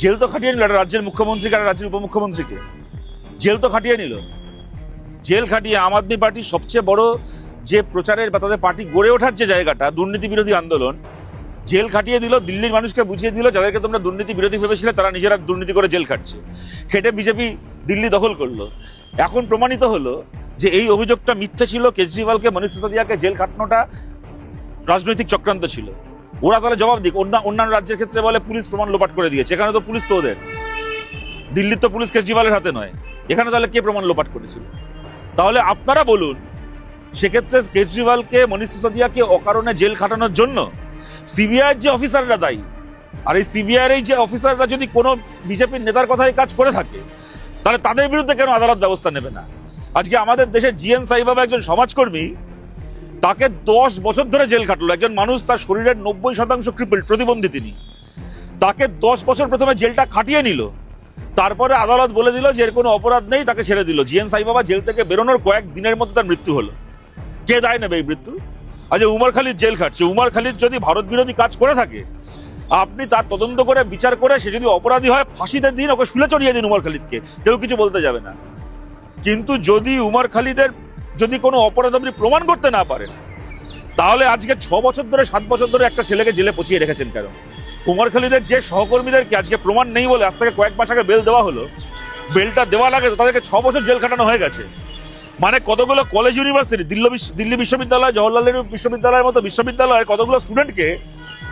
Jail তো খাটিয়ে নিল একটা রাজ্যের মুখ্যমন্ত্রীকে, একটা রাজ্যের উপমুখ্যমন্ত্রীকে। জেল তো খাটিয়ে নিল। জেল খাটিয়ে আম আদমি পার্টির সবচেয়ে বড় যে প্রচারের বা তাদের পার্টি গড়ে ওঠার যে জায়গাটা, দুর্নীতি বিরোধী আন্দোলন, জেল খাটিয়ে দিল। দিল্লির মানুষকে বুঝিয়ে দিল যাদেরকে তোমরা দুর্নীতি বিরোধী ভেবেছিলে তারা নিজেরা দুর্নীতি করে জেল খাটছে। খেটে বিজেপি দিল্লি দখল করলো। এখন প্রমাণিত হলো যে এই অভিযোগটা মিথ্যে ছিল। কেজরিওয়ালকে, মনীষ সিসোদিয়াকে জেল খাটানোটা রাজনৈতিক চক্রান্ত ছিল। ওরা তাহলে জবাব দিক। অন্যান্য রাজ্যের ক্ষেত্রে বলে পুলিশ প্রমাণ লোপাট করে দিয়েছে। এখানে তো পুলিশ তো ওদের, দিল্লির তো পুলিশ কেজরিওয়ালের হাতে নয়। এখানে তাহলে কে প্রমাণ লোপাট করেছিল? তাহলে আপনারা বলুন, সেক্ষেত্রে কেজরিওয়ালকে, মনীষ সিসোদিয়াকে অকারণে জেল খাটানোর জন্য সিবিআইয়ের যে অফিসাররা দায়ী, আর এই সিবিআইয়ের এই যে অফিসাররা যদি কোনো বিজেপির নেতার কথায় কাজ করে থাকে, তাহলে তাদের বিরুদ্ধে কেন আদালত ব্যবস্থা নেবে না? আজকে আমাদের দেশের জিএন সাইবাবা একজন সমাজকর্মী, তাকে 10 বছর ধরে জেল খাটলো। একজন মানুষ, তার শরীরের 90% ক্রিপল, প্রতিবন্ধী তিনি। তাকে 10 বছর প্রথমে জেলটা খাটিয়ে নিল, তারপরে আদালত বলে দিল যে এর কোনো অপরাধ নেই, তাকে ছেড়ে দিল। জিএন সাইবাবা জেল থেকে বেরোনোর কয়েক দিনের মধ্যে তার মৃত্যু হলো। কে দায় নেবে এই মৃত্যু? আজ উমর খালিদ জেল খাটছে। উমর খালিদ যদি ভারত বিরোধী কাজ করে থাকে, আপনি তার তদন্ত করে বিচার করে সে যদি অপরাধী হয় ফাঁসিতে দিন, ওকে শুলে চড়িয়ে দিন উমর খালিদকে, কেউ কিছু বলতে যাবে না। কিন্তু যদি উমর খালিদের যদি কোনো অপরাধ আপনি প্রমাণ করতে না পারেন, তাহলে আজকে 6 বছর ধরে, 7 বছর ধরে একটা ছেলেকে জেলে পচিয়ে রেখেছেন কেন? উমর খালিদের যে সহকর্মীদেরকে আজকে প্রমাণ নেই বলে আজ থেকে কয়েক মাস আগে বেল দেওয়া হলো, বেলটা দেওয়া লাগে তাদেরকে 6 বছর জেল খাটানো হয়ে গেছে। মানে কতগুলো কলেজ, ইউনিভার্সিটি, দিল্লি বিশ্ববিদ্যালয়, জওহরলাল নেহরু বিশ্ববিদ্যালয়ের মতো বিশ্ববিদ্যালয়ের কতগুলো স্টুডেন্টকে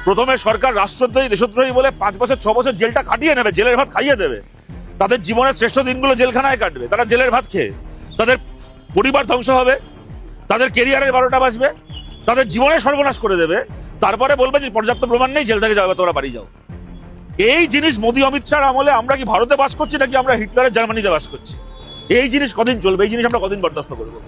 প্রথমে সরকার রাষ্ট্রদ্রোহী, দেশদ্রোহী বলে 5 বছর 6 বছর জেলটা কাটিয়ে নেবে, জেলের ভাত খাইয়ে দেবে। তাদের জীবনের শ্রেষ্ঠ দিনগুলো জেলখানায় কাটবে, তারা জেলের ভাত খেয়ে। তাদের পরিবার ধ্বংস হবে, তাদের কেরিয়ারের 12টা বাজবে, তাদের জীবনের সর্বনাশ করে দেবে। তারপরে বলবে যে পর্যাপ্ত প্রমাণ নেই, জেল থেকে যাবে, তোরা বাড়ি যাও। এই জিনিস মোদী অমিত শাহ আমলে আমরা কি ভারতে বাস করছি নাকি আমরা হিটলারের জার্মানিতে বাস করছি? এই জিনিস কদিন চলবে? এই জিনিস আমরা কদিন বরদাস্ত করবো?